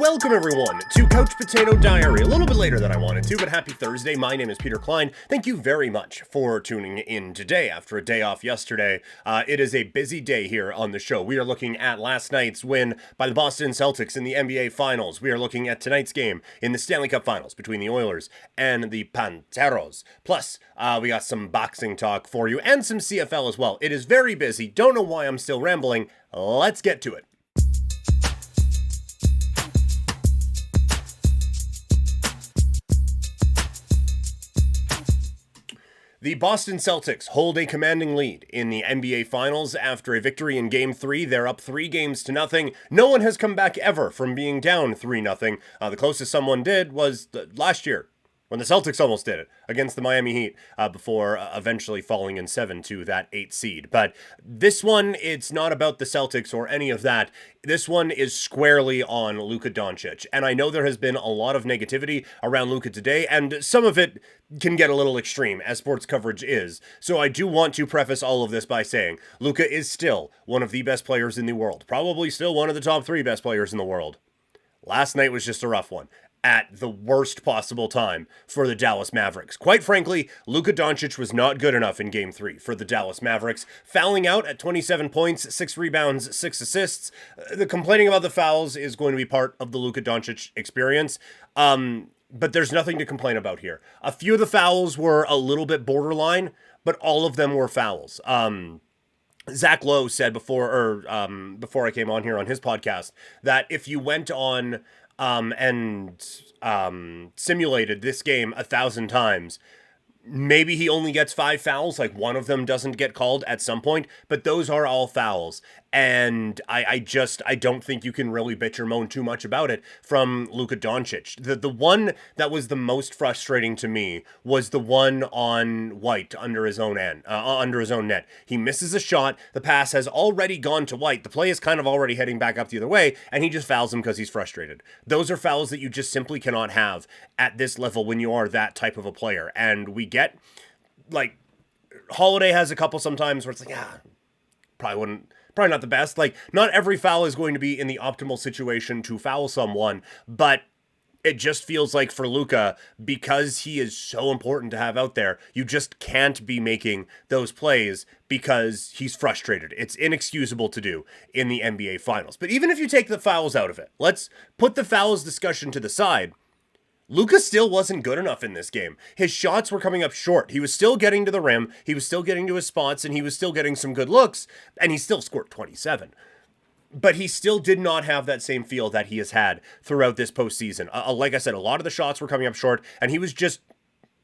Welcome everyone to Couch Potato Diary. A little bit later than I wanted to, but happy Thursday. My name is Peter Klein. Thank you very much for tuning in today after a day off yesterday. It is a busy day here on the show. We are looking at last night's win by the Boston Celtics in the NBA Finals. We are looking at tonight's game in the Stanley Cup Finals between the Oilers and the Panthers. Plus, we got some boxing talk for you and some CFL as well. It is very busy. Don't know why I'm still rambling. Let's get to it. The Boston Celtics hold a commanding lead in the NBA Finals after a victory in Game 3. They're up 3-0. No one has come back ever from being down 3-0. The closest someone did was last year, when the Celtics almost did it against the Miami Heat before eventually falling in 7 to that 8 seed. But this one, it's not about the Celtics or any of that. This one is squarely on Luka Doncic. And I know there has been a lot of negativity around Luka today, and some of it can get a little extreme, as sports coverage is. So I do want to preface all of this by saying Luka is still one of the best players in the world. Probably still one of the top 3 best players in the world. Last night was just a rough one, at the worst possible time for the Dallas Mavericks. Quite frankly, Luka Doncic was not good enough in Game 3 for the Dallas Mavericks, fouling out at 27 points, 6 rebounds, 6 assists. The complaining about the fouls is going to be part of the Luka Doncic experience, but there's nothing to complain about here. A few of the fouls were a little bit borderline, but all of them were fouls. Zach Lowe said before I came on here on his podcast that if you went on and simulated this game 1,000 times, maybe he only gets 5 fouls, like one of them doesn't get called at some point, but those are all fouls. And I don't think you can really bitch or moan too much about it from Luka Doncic. The one that was the most frustrating to me was the one on White under his own net. He misses a shot. The pass has already gone to White. The play is kind of already heading back up the other way, and he just fouls him because he's frustrated. Those are fouls that you just simply cannot have at this level when you are that type of a player. And we get, like, Holiday has a couple sometimes where it's like, probably not the best. Like, not every foul is going to be in the optimal situation to foul someone, but it just feels like for Luka, because he is so important to have out there, you just can't be making those plays because he's frustrated. It's inexcusable to do in the NBA Finals. But even if you take the fouls out of it, let's put the fouls discussion to the side. Luka still wasn't good enough in this game. His shots were coming up short. He was still getting to the rim, he was still getting to his spots, and he was still getting some good looks, and he still scored 27. But he still did not have that same feel that he has had throughout this postseason. Like I said, a lot of the shots were coming up short, and he was just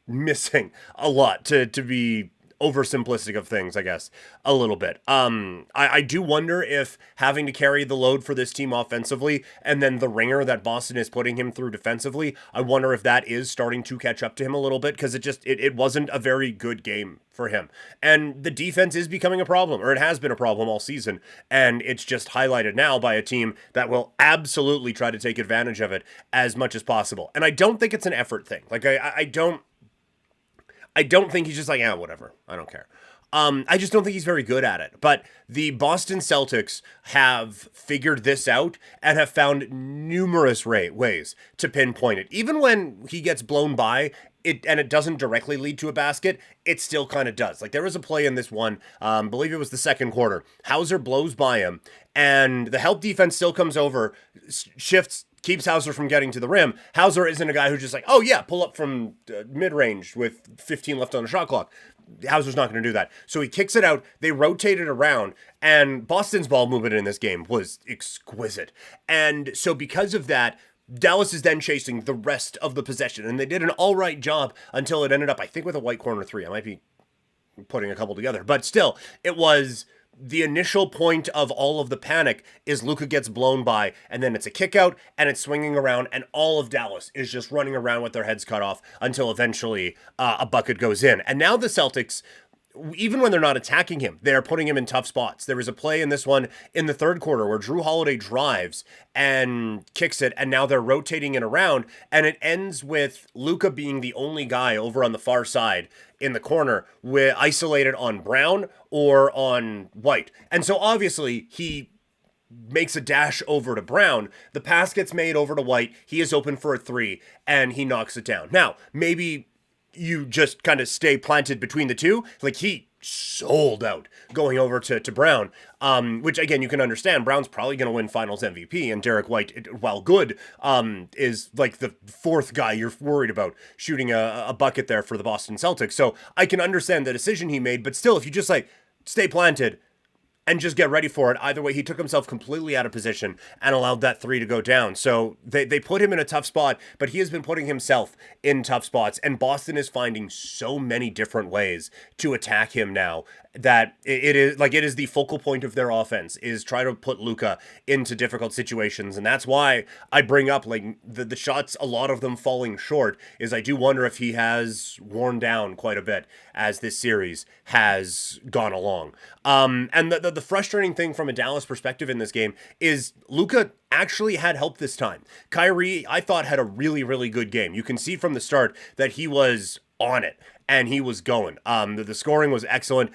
missing a lot to be oversimplistic of things, I guess, a little bit. I do wonder if having to carry the load for this team offensively and then the ringer that Boston is putting him through defensively, I wonder if that is starting to catch up to him a little bit, because it wasn't a very good game for him. And the defense is becoming a problem, or it has been a problem all season, and it's just highlighted now by a team that will absolutely try to take advantage of it as much as possible. And I don't think it's an effort thing. Like, I don't think he's just like, whatever, I don't care. I just don't think he's very good at it. But the Boston Celtics have figured this out and have found numerous ways to pinpoint it. Even when he gets blown by, it doesn't directly lead to a basket, it still kind of does. Like, there was a play in this one, I believe it was the second quarter. Hauser blows by him, and the help defense still comes over, shifts, keeps Hauser from getting to the rim. Hauser isn't a guy who's just like, pull up from mid-range with 15 left on the shot clock. Hauser's not going to do that. So he kicks it out. They rotate it around, and Boston's ball movement in this game was exquisite. And so because of that, Dallas is then chasing the rest of the possession, and they did an all right job until it ended up, I think, with a White corner 3. I might be putting a couple together, but still, it was the initial point of all of the panic is Luka gets blown by, and then it's a kick out, and it's swinging around, and all of Dallas is just running around with their heads cut off until eventually a bucket goes in. And now the Celtics, even when they're not attacking him, they're putting him in tough spots. There was a play in this one in the third quarter where Jrue Holiday drives and kicks it, and now they're rotating it around, and it ends with Luka being the only guy over on the far side in the corner, isolated on Brown or on White. And so obviously he makes a dash over to Brown. The pass gets made over to White. He is open for a three, and he knocks it down. Now, maybe you just kind of stay planted between the two. Like, he sold out going over to Brown, which, again, you can understand. Brown's probably going to win Finals MVP, and Derek White, while good, is like the fourth guy you're worried about shooting a bucket there for the Boston Celtics. So I can understand the decision he made, but still, if you just, like, stay planted and just get ready for it. Either way, he took himself completely out of position and allowed that three to go down. So they put him in a tough spot, but he has been putting himself in tough spots. And Boston is finding so many different ways to attack him now that it is the focal point of their offense, is try to put Luka into difficult situations. And that's why I bring up, like, the shots, a lot of them falling short, is I do wonder if he has worn down quite a bit as this series has gone along. And the frustrating thing from a Dallas perspective in this game is Luka actually had help this time. Kyrie, I thought, had a really, really good game. You can see from the start that he was on it, and he was going. The scoring was excellent.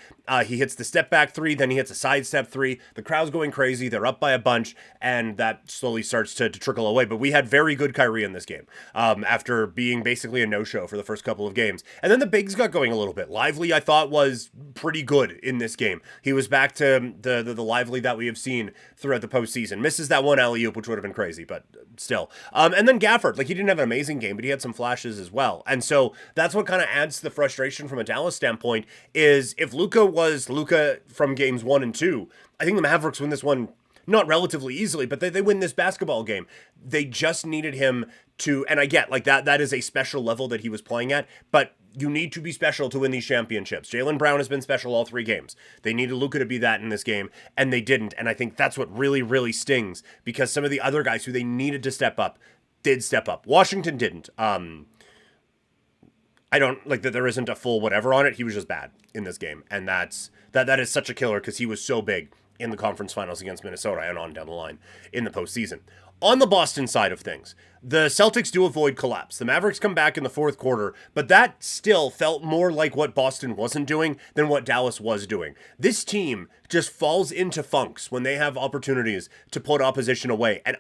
He hits the step back three, then he hits a sidestep three. The crowd's going crazy. They're up by a bunch, and that slowly starts to trickle away. But we had very good Kyrie in this game, after being basically a no-show for the first couple of games. And then the bigs got going a little bit. Lively, I thought, was pretty good in this game. He was back to the Lively that we have seen throughout the postseason. Misses that one alley-oop, which would have been crazy, but still. And then Gafford, like, he didn't have an amazing game, but he had some flashes as well. And so that's what kind of adds to the frustration from a Dallas standpoint, is if Luka was Luka from games 1 and 2, I think the Mavericks win this one not relatively easily, but they win this basketball game. They just needed him to, and I get, like, that is a special level that he was playing at, but you need to be special to win these championships. Jaylen Brown has been special all 3 games. They needed Luka to be that in this game, and they didn't. And I think that's what really, really stings, because some of the other guys who they needed to step up did step up. Washington didn't. I don't like that there isn't a full whatever on it. He was just bad in this game. And that is such a killer, because he was so big in the conference finals against Minnesota and on down the line in the postseason. On the Boston side of things, the Celtics do avoid collapse. The Mavericks come back in the fourth quarter, but that still felt more like what Boston wasn't doing than what Dallas was doing. This team just falls into funks when they have opportunities to put opposition away. And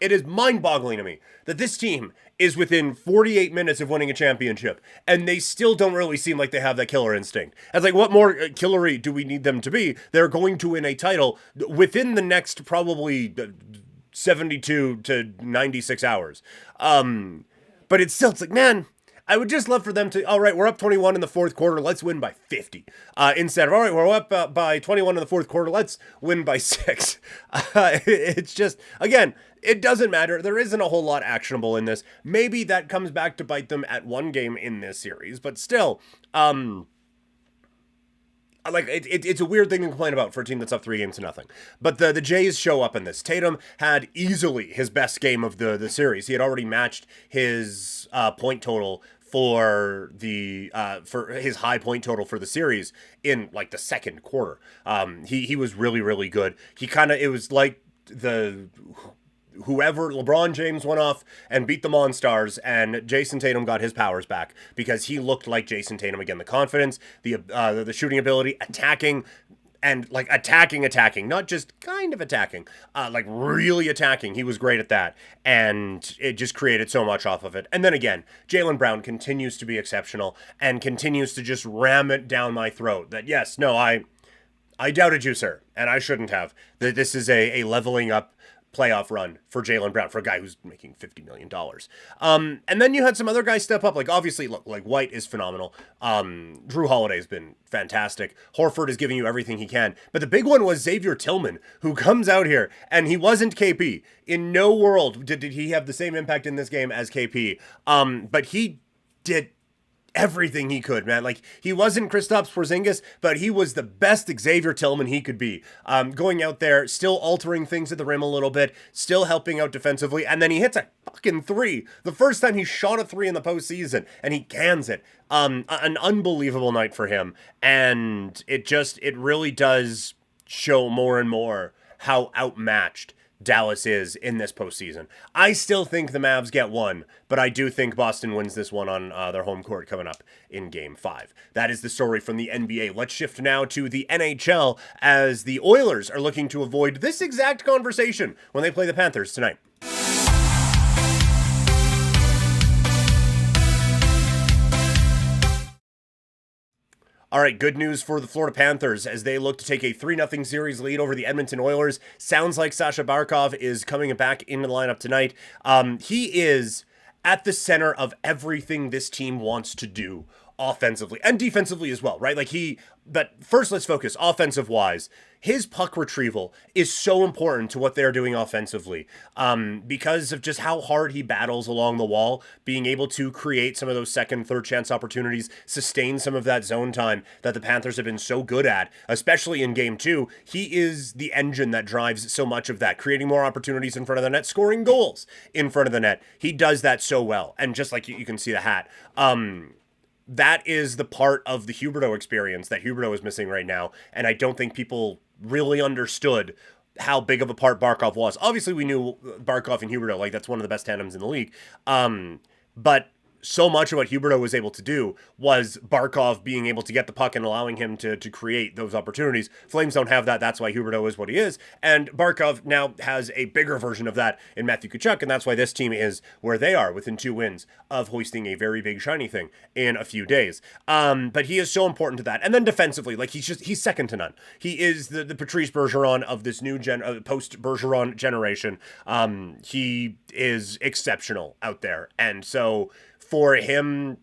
it is mind-boggling to me that this team is within 48 minutes of winning a championship, and they still don't really seem like they have that killer instinct. It's like, what more killery do we need them to be? They're going to win a title within the next probably 72 to 96 hours. But it's like, man, I would just love for them to, all right, we're up 21 in the fourth quarter, let's win by 50. Instead of, all right, we're up by 21 in the fourth quarter, let's win by 6. It's just, again, it doesn't matter. There isn't a whole lot actionable in this. Maybe that comes back to bite them at one game in this series, but still, like, it's a weird thing to complain about for a team that's up 3-0. But the Jays show up in this. Tatum had easily his best game of the series. He had already matched his point total for his high point total for the series in, like, the second quarter. He was really, really good. It was like whoever, LeBron James went off and beat the Monstars, and Jason Tatum got his powers back, because he looked like Jason Tatum again. The confidence, the shooting ability, attacking, and, like, attacking, not just kind of attacking, like, really attacking. He was great at that, and it just created so much off of it. And then again, Jaylen Brown continues to be exceptional and continues to just ram it down my throat that, yes, no, I doubted you, sir, and I shouldn't have. That this is a leveling up playoff run for Jaylen Brown, for a guy who's making $50 million. And then you had some other guys step up. Like, obviously, look, like, White is phenomenal. Drew Holiday's been fantastic. Horford is giving you everything he can. But the big one was Xavier Tillman, who comes out here, and he wasn't KP. In no world did he have the same impact in this game as KP. But he did everything he could, man. Like, he wasn't Kristaps Porzingis, but he was the best Xavier Tillman he could be. Going out there, still altering things at the rim a little bit, still helping out defensively, and then he hits a fucking 3. The first time he shot a 3 in the postseason, and he cans it. An unbelievable night for him, and it really does show more and more how outmatched Dallas is in this postseason. I still think the Mavs get one, but I do think Boston wins this one on their home court coming up in Game 5. That is the story from the NBA. Let's shift now to the NHL as the Oilers are looking to avoid this exact conversation when they play the Panthers tonight. All right, good news for the Florida Panthers as they look to take a 3-0 series lead over the Edmonton Oilers. Sounds like Sasha Barkov is coming back into the lineup tonight. He is at the center of everything this team wants to do offensively and defensively as well, right? But first let's focus offensive-wise. His puck retrieval is so important to what they're doing offensively because of just how hard he battles along the wall, being able to create some of those second, third chance opportunities, sustain some of that zone time that the Panthers have been so good at, especially in Game 2. He is the engine that drives so much of that, creating more opportunities in front of the net, scoring goals in front of the net. He does that so well, and just like you can see the hat, that is the part of the Huberdeau experience that Huberdeau is missing right now, and I don't think people really understood how big of a part Barkov was. Obviously, we knew Barkov and Huberdeau, that's one of the best tandems in the league, but so much of what Huberdeau was able to do was Barkov being able to get the puck and allowing him to create those opportunities. Flames don't have that. That's why Huberdeau is what he is. And Barkov now has a bigger version of that in Matthew Tkachuk, and that's why this team is where they are within 2 wins of hoisting a very big shiny thing in a few days. But he is so important to that. And then defensively, he's second to none. He is the Patrice Bergeron of this new post-Bergeron generation. He is exceptional out there. And so for him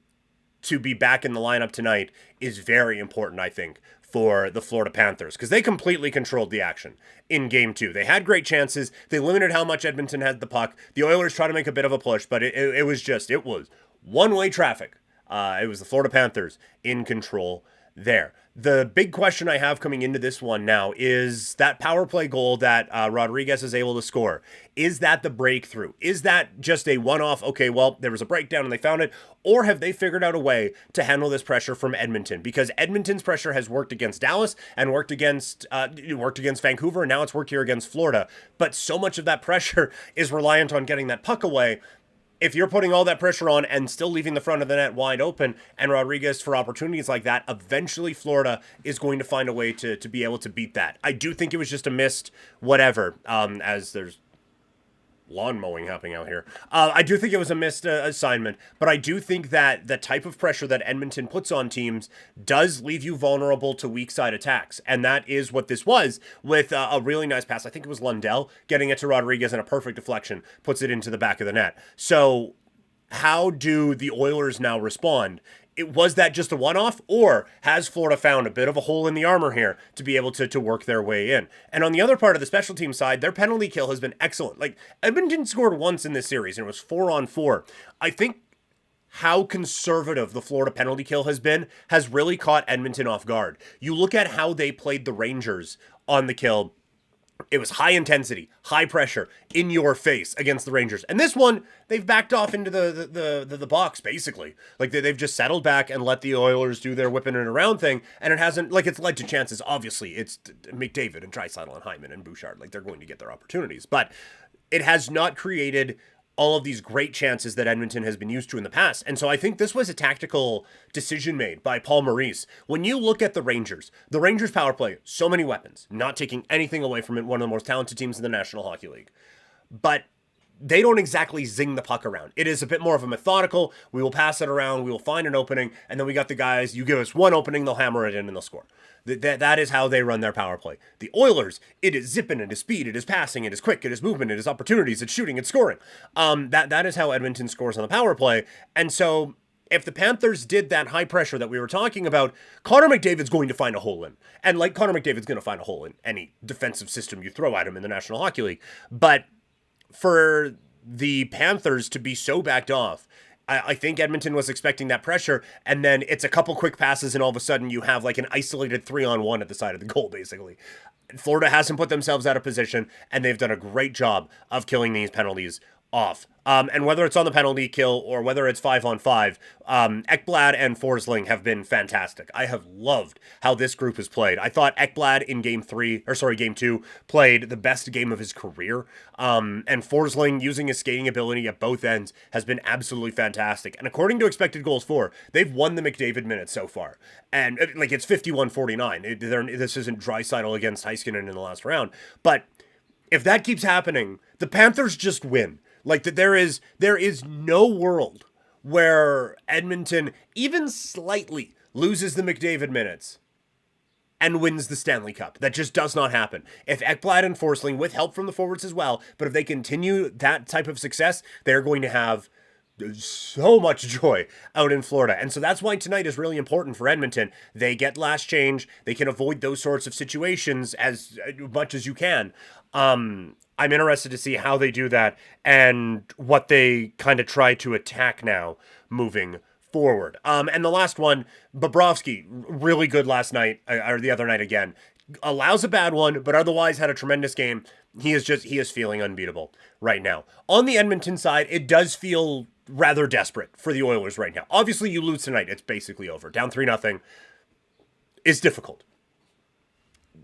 to be back in the lineup tonight is very important, I think, for the Florida Panthers, because they completely controlled the action in Game 2. They had great chances. They limited how much Edmonton had the puck. The Oilers tried to make a bit of a push, but it was one-way traffic. It was the Florida Panthers in control there. The big question I have coming into this one now is that power play goal that Rodriguez is able to score. Is that the breakthrough? Is that just a one-off, okay, well, there was a breakdown and they found it? Or have they figured out a way to handle this pressure from Edmonton? Because Edmonton's pressure has worked against Dallas and worked against Vancouver, and now it's worked here against Florida. But so much of that pressure is reliant on getting that puck away. If you're putting all that pressure on and still leaving the front of the net wide open and Rodriguez for opportunities like that, eventually Florida is going to find a way to be able to beat that. I do think it was just a missed whatever, as there's lawn mowing happening out here. I do think it was a missed assignment, but I do think that the type of pressure that Edmonton puts on teams does leave you vulnerable to weak side attacks, and that is what this was with a really nice pass. I think it was Lundell getting it to Rodriguez and a perfect deflection puts it into the back of the net. So how do the Oilers now respond? Was that just a one-off, or has Florida found a bit of a hole in the armor here to be able to work their way in? And on the other part of the special team side, their penalty kill has been excellent. Edmonton scored once in this series, and it was 4-on-4. I think how conservative the Florida penalty kill has really caught Edmonton off guard. You look at how they played the Rangers on the kill. It was high intensity, high pressure, in your face against the Rangers. And this one, they've backed off into the box, basically. They've just settled back and let the Oilers do their whipping it around thing. And it hasn't, it's led to chances. Obviously, it's McDavid and Draisaitl and Hyman and Bouchard. They're going to get their opportunities. But it has not created all of these great chances that Edmonton has been used to in the past. And so I think this was a tactical decision made by Paul Maurice. When you look at the Rangers power play, so many weapons, not taking anything away from it, one of the most talented teams in the National Hockey League. But they don't exactly zing the puck around. It is a bit more of a methodical, we will pass it around, we will find an opening, and then we got the guys, you give us one opening, they'll hammer it in and they'll score. That is how they run their power play. The Oilers, it is zipping, it is speed, it is passing, it is quick, it is movement, it is opportunities, it's shooting, it's scoring. That is how Edmonton scores on the power play. And so if the Panthers did that high pressure that we were talking about, Connor McDavid's going to find a hole in. And Connor McDavid's going to find a hole in any defensive system you throw at him in the National Hockey League. But for the Panthers to be so backed off, I think Edmonton was expecting that pressure, and then it's a couple quick passes, and all of a sudden you have an isolated 3-on-1 at the side of the goal, basically. Florida hasn't put themselves out of position, and they've done a great job of killing these penalties off. And whether it's on the penalty kill or whether it's 5-on-5, Ekblad and Forsling have been fantastic. I have loved how this group has played. I thought Ekblad in game 2 played the best game of his career. And Forsling, using his skating ability at both ends, has been absolutely fantastic. And according to expected goals for, they've won the McDavid minutes so far. And like it's 51-49. This isn't Draisaitl against Heiskanen in the last round. But if that keeps happening, the Panthers just win. Like that there is no world where Edmonton even slightly loses the McDavid minutes and wins the Stanley Cup. That just does not happen. If Ekblad and Forsling, with help from the forwards as well, but if they continue that type of success, they're going to have so much joy out in Florida. And so that's why tonight is really important for Edmonton. They get last change. They can avoid those sorts of situations as much as you can. I'm interested to see how they do that and what they kind of try to attack now moving forward. And the last one, Bobrovsky, really good last night, or the other night again. Allows a bad one, but otherwise had a tremendous game. He is feeling unbeatable right now. On the Edmonton side, it does feel rather desperate for the Oilers right now. Obviously, you lose tonight, it's basically over. Down 3-0 is difficult.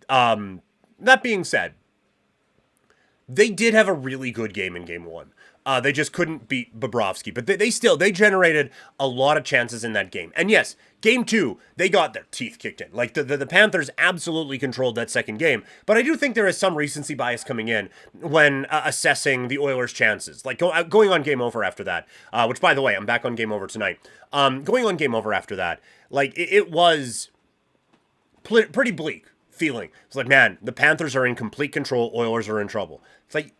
That being said, they did have a really good game in game 1. They just couldn't beat Bobrovsky, but they generated a lot of chances in that game. And yes, game 2, they got their teeth kicked in. Like the Panthers absolutely controlled that second game, but I do think there is some recency bias coming in when assessing the Oilers' chances. Like going on game over after that, which by the way, I'm back on game over tonight. Going on game over after that, like it was pretty bleak feeling. It's like, man, the Panthers are in complete control, Oilers are in trouble. It's like,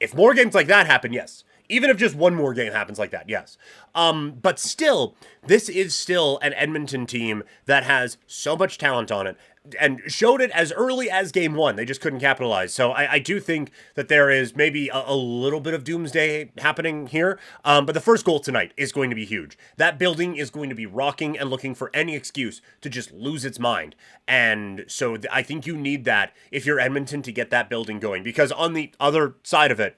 if more games like that happen, yes. Even if just one more game happens like that, yes. But still, this is still an Edmonton team that has so much talent on it and showed it as early as game 1. They just couldn't capitalize. So I do think that there is maybe a little bit of doomsday happening here. But the first goal tonight is going to be huge. That building is going to be rocking and looking for any excuse to just lose its mind. And so I think you need that if you're Edmonton to get that building going. Because on the other side of it,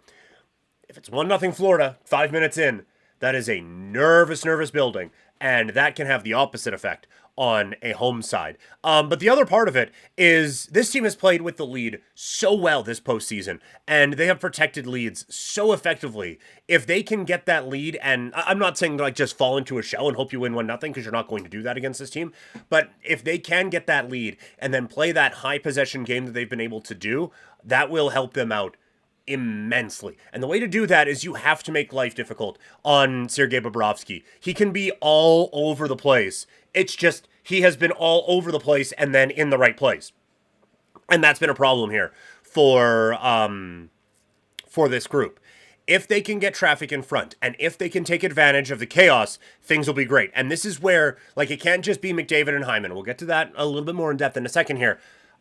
if it's 1-0 Florida, 5 minutes in, that is a nervous building. And that can have the opposite effect on a home side. But the other part of it is this team has played with the lead so well this postseason, and they have protected leads so effectively. If they can get that lead, and I'm not saying like just fall into a shell and hope you win 1-0 because you're not going to do that against this team, but if they can get that lead and then play that high possession game that they've been able to do, that will help them out immensely. And the way to do that is you have to make life difficult on Sergei Bobrovsky. He can be all over the place. It's just he has been all over the place and then in the right place. And that's been a problem here for this group. If they can get traffic in front and if they can take advantage of the chaos, things will be great. And this is where, like, it can't just be McDavid and Hyman. We'll get to that a little bit more in depth in a second here.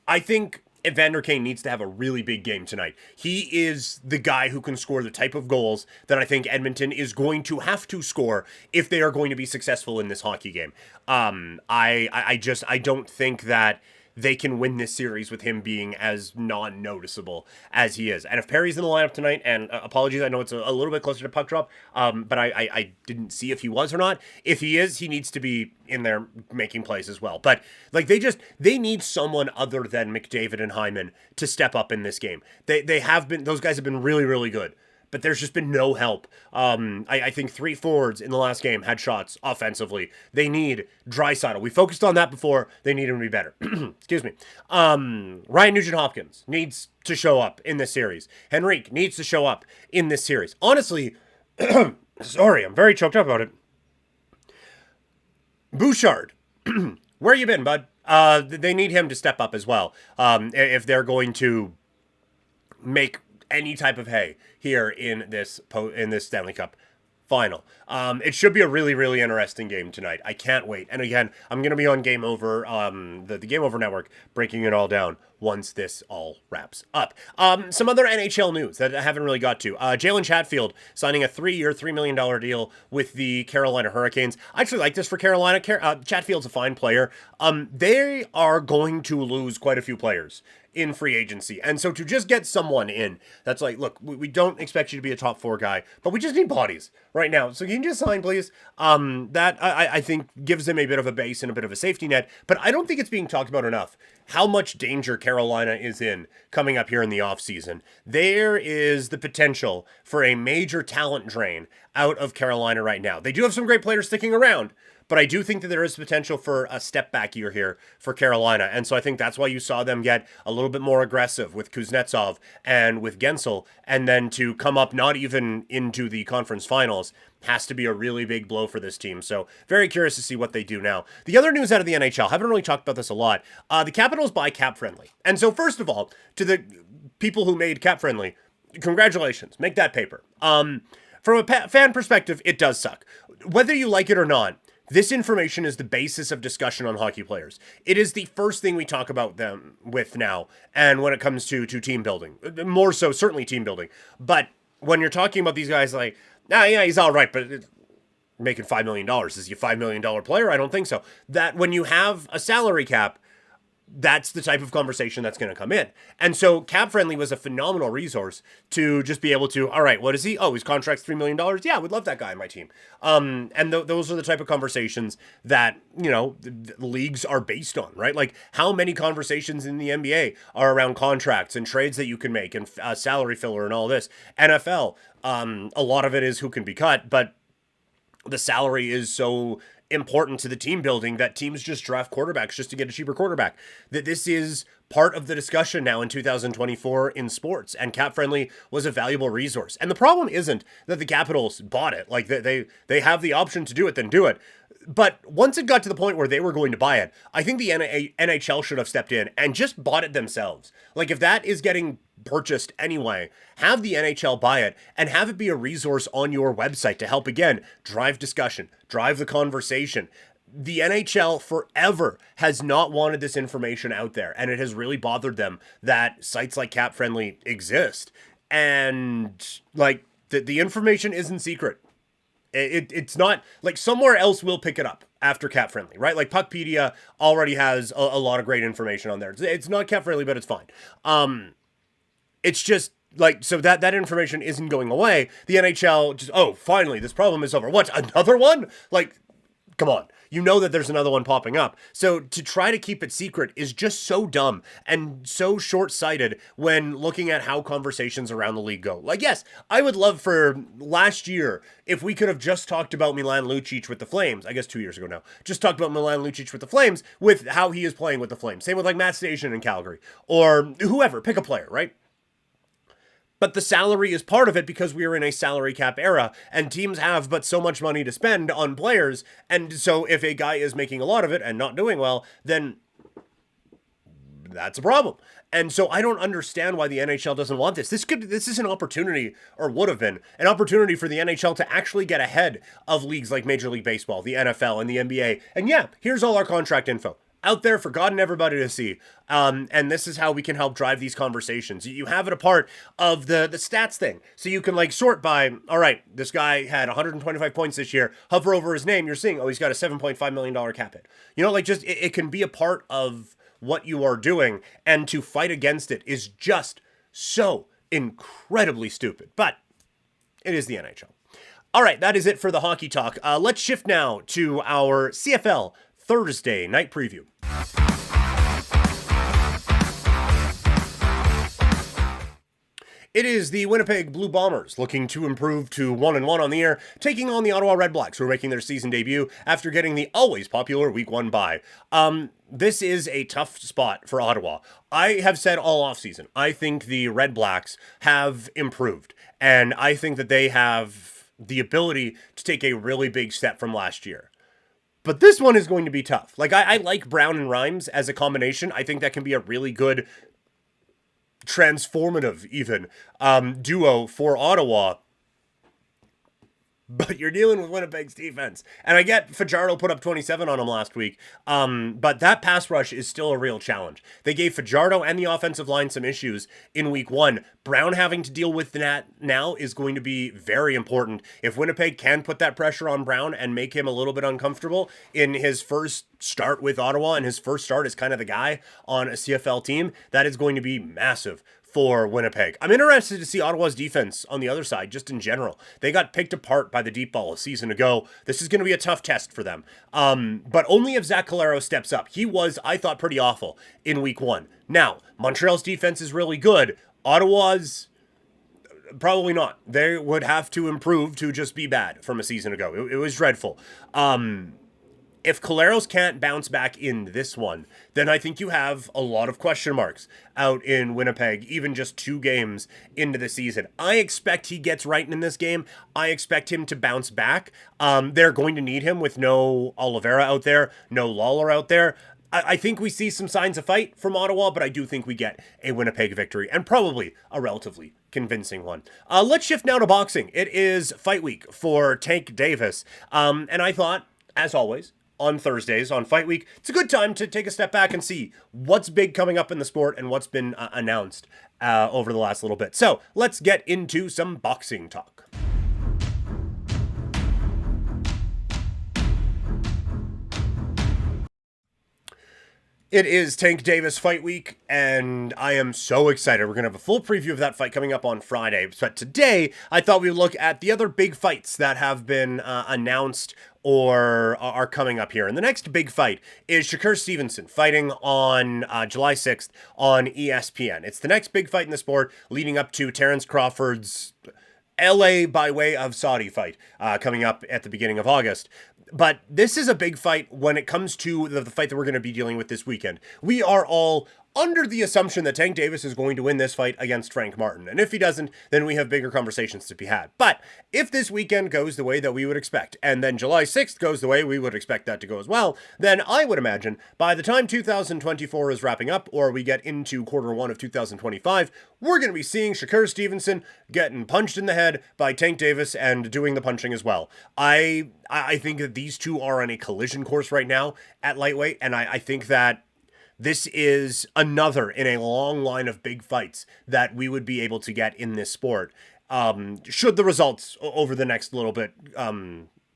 I think Evander Kane needs to have a really big game tonight. He is the guy who can score the type of goals that I think Edmonton is going to have to score if they are going to be successful in this hockey game. I don't think that they can win this series with him being as non-noticeable as he is. And if Perry's in the lineup tonight, and apologies, I know it's a little bit closer to puck drop, but I didn't see if he was or not. If he is, he needs to be in there making plays as well. But like they need someone other than McDavid and Hyman to step up in this game. Those guys have been really, really good. But there's just been no help. I think 3 forwards in the last game had shots offensively. They need Draisaitl. We focused on that before. They need him to be better. Excuse me. Ryan Nugent-Hopkins needs to show up in this series. Henrique needs to show up in this series. Honestly, sorry, I'm very choked up about it. Bouchard, where you been, bud? They need him to step up as well if they're going to make any type of hay here in this Stanley Cup Final. It should be a really, really interesting game tonight. I can't wait. And again, I'm going to be on Game Over, the Game Over Network, breaking it all down once this all wraps up. Some other NHL news that I haven't really got to. Jalen Chatfield signing a 3-year, $3 million deal with the Carolina Hurricanes. I actually like this for Carolina. Chatfield's a fine player. They are going to lose quite a few players in free agency. And so to just get someone in that's like, look, we don't expect you to be a top 4 guy, but we just need bodies right now. So you can just sign, please. That I think gives them a bit of a base and a bit of a safety net, but I don't think it's being talked about enough how much danger Carolina is in coming up here in the offseason. There is the potential for a major talent drain out of Carolina right now. They do have some great players sticking around, but I do think that there is potential for a step back year here for Carolina. And so I think that's why you saw them get a little bit more aggressive with Kuznetsov and with Gensel. And then to come up not even into the conference finals has to be a really big blow for this team. So very curious to see what they do now. The other news out of the NHL, haven't really talked about this a lot. The Capitals buy Cap Friendly. And so first of all, to the people who made Cap Friendly, congratulations, make that paper. From a fan perspective, it does suck. Whether you like it or not, this information is the basis of discussion on hockey players. It is the first thing we talk about them with now, and when it comes to team building. More so, certainly team building. But when you're talking about these guys like, yeah, he's all right, but making $5 million. Is he a $5 million player? I don't think so. That when you have a salary cap, that's the type of conversation that's going to come in. And so Cap Friendly was a phenomenal resource to just be able to, all right, what is he? Oh, his contract's $3 million. Yeah, I would love that guy on my team. And those are the type of conversations that, the leagues are based on, right? Like how many conversations in the NBA are around contracts and trades that you can make and salary filler and all this. NFL, a lot of it is who can be cut, but the salary is so important to the team building that teams just draft quarterbacks just to get a cheaper quarterback. That this is part of the discussion now in 2024 in sports, and Cap Friendly was a valuable resource. And the problem isn't that the Capitals bought it. Like they have the option to do it, then do it. But once it got to the point where they were going to buy it, I think the NHL should have stepped in and just bought it themselves. Like if that is getting purchased anyway, have the NHL buy it and have it be a resource on your website to help, again, drive discussion, drive the conversation. The NHL forever has not wanted this information out there, and it has really bothered them that sites like Cap Friendly exist. And like the information isn't secret. It's not like somewhere else will pick it up after Cap Friendly, right? Like Puckpedia already has a lot of great information on there. It's not Cap Friendly, but it's fine. It's just like, so that information isn't going away. The NHL just, oh, finally, this problem is over. What, another one? Like, come on. You know that there's another one popping up. So to try to keep it secret is just so dumb and so short-sighted when looking at how conversations around the league go. Like, yes, I would love for last year if we could have just talked about Milan Lucic with the Flames. I guess 2 years ago now. Just talked about Milan Lucic with the Flames with how he is playing with the Flames. Same with like Matt Station in Calgary or whoever. Pick a player, right? But the salary is part of it because we are in a salary cap era and teams have but so much money to spend on players. And so if a guy is making a lot of it and not doing well, then that's a problem. And so I don't understand why the NHL doesn't want this. This is an opportunity, or would have been an opportunity for the NHL to actually get ahead of leagues like Major League Baseball, the NFL, and the NBA. And yeah, here's all our contract info out there for God and everybody to see. And this is how we can help drive these conversations. You have it a part of the stats thing. So you can like sort by, all right, this guy had 125 points this year. Hover over his name. You're seeing, oh, he's got a $7.5 million cap hit. Like just, it can be a part of what you are doing. And to fight against it is just so incredibly stupid. But it is the NHL. All right, that is it for the hockey talk. Let's shift now to our CFL Thursday Night Preview. It is the Winnipeg Blue Bombers looking to improve to 1-1 on the year, taking on the Ottawa REDBLACKS, who are making their season debut after getting the always popular Week 1 bye. This is a tough spot for Ottawa. I have said all offseason, I think the REDBLACKS have improved, and I think that they have the ability to take a really big step from last year. But this one is going to be tough. Like, I like Brown and Rhymes as a combination. I think that can be a really good, transformative even, duo for Ottawa. but you're dealing with Winnipeg's defense. And I get Fajardo put up 27 on him last week, but that pass rush is still a real challenge. They gave Fajardo and the offensive line some issues in week 1. Brown having to deal with that now is going to be very important. If Winnipeg can put that pressure on Brown and make him a little bit uncomfortable in his first start with Ottawa, and his first start as kind of the guy on a CFL team, that is going to be massive for Winnipeg. I'm interested to see Ottawa's defense on the other side, just in general. They got picked apart by the deep ball a season ago. This is going to be a tough test for them. But only if Zach Collaros steps up. He was, I thought, pretty awful in week 1. Now, Montreal's defense is really good. Ottawa's probably not. They would have to improve to just be bad from a season ago. It was dreadful. If Collaros can't bounce back in this one, then I think you have a lot of question marks out in Winnipeg, even just 2 games into the season. I expect he gets right in this game. I expect him to bounce back. They're going to need him with no Oliveira out there, no Lawler out there. I think we see some signs of fight from Ottawa, but I do think we get a Winnipeg victory, and probably a relatively convincing one. Let's shift now to boxing. It is fight week for Tank Davis. And I thought, as always, on Thursdays, on Fight Week, it's a good time to take a step back and see what's big coming up in the sport and what's been announced over the last little bit. So let's get into some boxing talk. It is Tank Davis Fight Week, and I am so excited. We're going to have a full preview of that fight coming up on Friday. But today, I thought we would look at the other big fights that have been announced or are coming up here. And the next big fight is Shakur Stevenson fighting on July 6th on ESPN. It's the next big fight in the sport leading up to Terence Crawford's LA by way of Saudi fight coming up at the beginning of August. But this is a big fight when it comes to the fight that we're going to be dealing with this weekend. We are all under the assumption that Tank Davis is going to win this fight against Frank Martin. And if he doesn't, then we have bigger conversations to be had. But if this weekend goes the way that we would expect, and then July 6th goes the way we would expect that to go as well, then I would imagine by the time 2024 is wrapping up, or we get into quarter 1 of 2025, we're going to be seeing Shakur Stevenson getting punched in the head by Tank Davis and doing the punching as well. I think that these two are on a collision course right now at lightweight, and I think that this is another in a long line of big fights that we would be able to get in this sport, should the results over the next little bit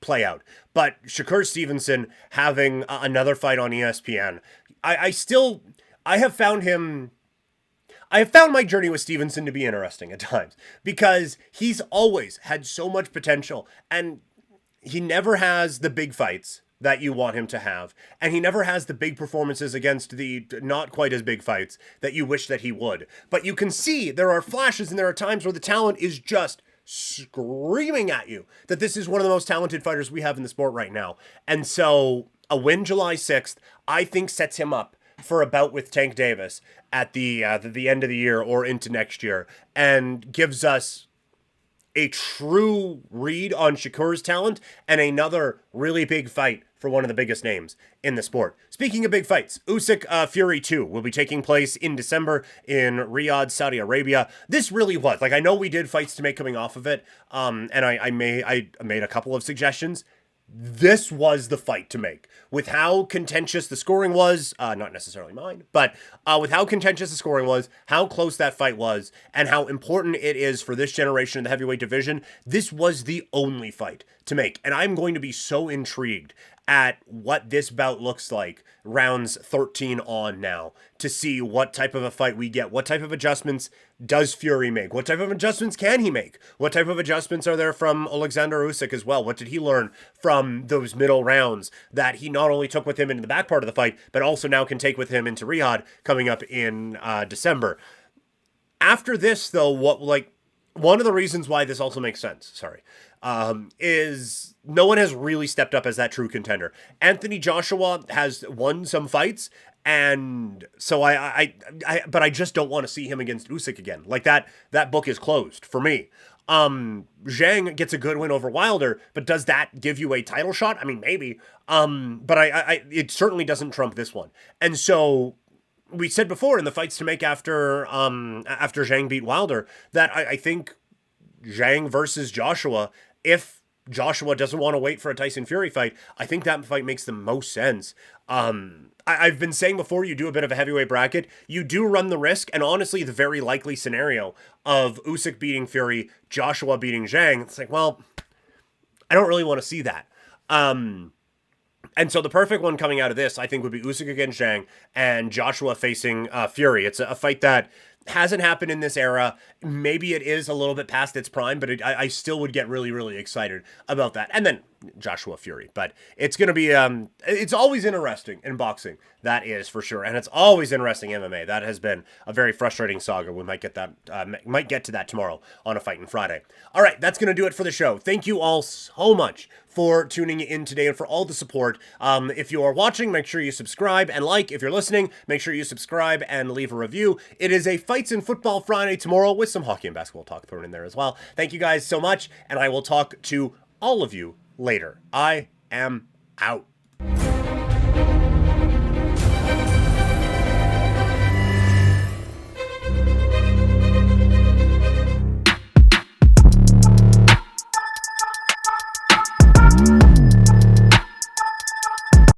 play out. But Shakur Stevenson having another fight on ESPN, I have found my journey with Stevenson to be interesting at times, because he's always had so much potential, and he never has the big fights that you want him to have, and he never has the big performances against the not quite as big fights that you wish that he would. But you can see there are flashes, and there are times where the talent is just screaming at you that this is one of the most talented fighters we have in the sport right now. And so a win July 6th, I think, sets him up for a bout with Tank Davis at the end of the year or into next year, and gives us a true read on Shakur's talent and another really big fight for one of the biggest names in the sport. Speaking of big fights, Usyk Fury 2 will be taking place in December in Riyadh, Saudi Arabia. This really was, I know we did fights to make coming off of it, and I made a couple of suggestions. This was the fight to make. With how contentious the scoring was, not necessarily mine, but with how contentious the scoring was, how close that fight was, and how important it is for this generation in the heavyweight division, this was the only fight to make. And I'm going to be so intrigued at what this bout looks like rounds 13 on now, to see what type of a fight we get. What type of adjustments does Fury make? What type of adjustments can he make? What type of adjustments are there from Alexander Usyk as well? What did he learn from those middle rounds that he not only took with him into the back part of the fight, but also now can take with him into Riyadh coming up in December? After this, though, one of the reasons why this also makes sense, is no one has really stepped up as that true contender. Anthony Joshua has won some fights, and so but I just don't want to see him against Usyk again. That book is closed for me. Zhang gets a good win over Wilder, but does that give you a title shot? I mean, maybe. But it certainly doesn't trump this one. And so we said before in the fights to make after Zhang beat Wilder that I think Zhang versus Joshua, if Joshua doesn't want to wait for a Tyson Fury fight, I think that fight makes the most sense. I've been saying before, you do a bit of a heavyweight bracket, you do run the risk, and honestly, the very likely scenario of Usyk beating Fury, Joshua beating Zhang. It's like, well, I don't really want to see that. And so the perfect one coming out of this, I think, would be Usyk against Zhang and Joshua facing Fury. It's a fight that hasn't happened in this era. Maybe it is a little bit past its prime, but I still would get really, really excited about that. And then Joshua Fury. But it's going to be, it's always interesting in boxing. That is for sure. And it's always interesting in MMA. That has been a very frustrating saga. We might get to that tomorrow on A Fightin' Friday. All right, that's going to do it for the show. Thank you all so much for tuning in today and for all the support. If you are watching, make sure you subscribe and like. If you're listening, make sure you subscribe and leave a review. It is a Fights in Football Friday tomorrow with some hockey and basketball talk thrown in there as well. Thank you guys so much, and I will talk to all of you later. I am out.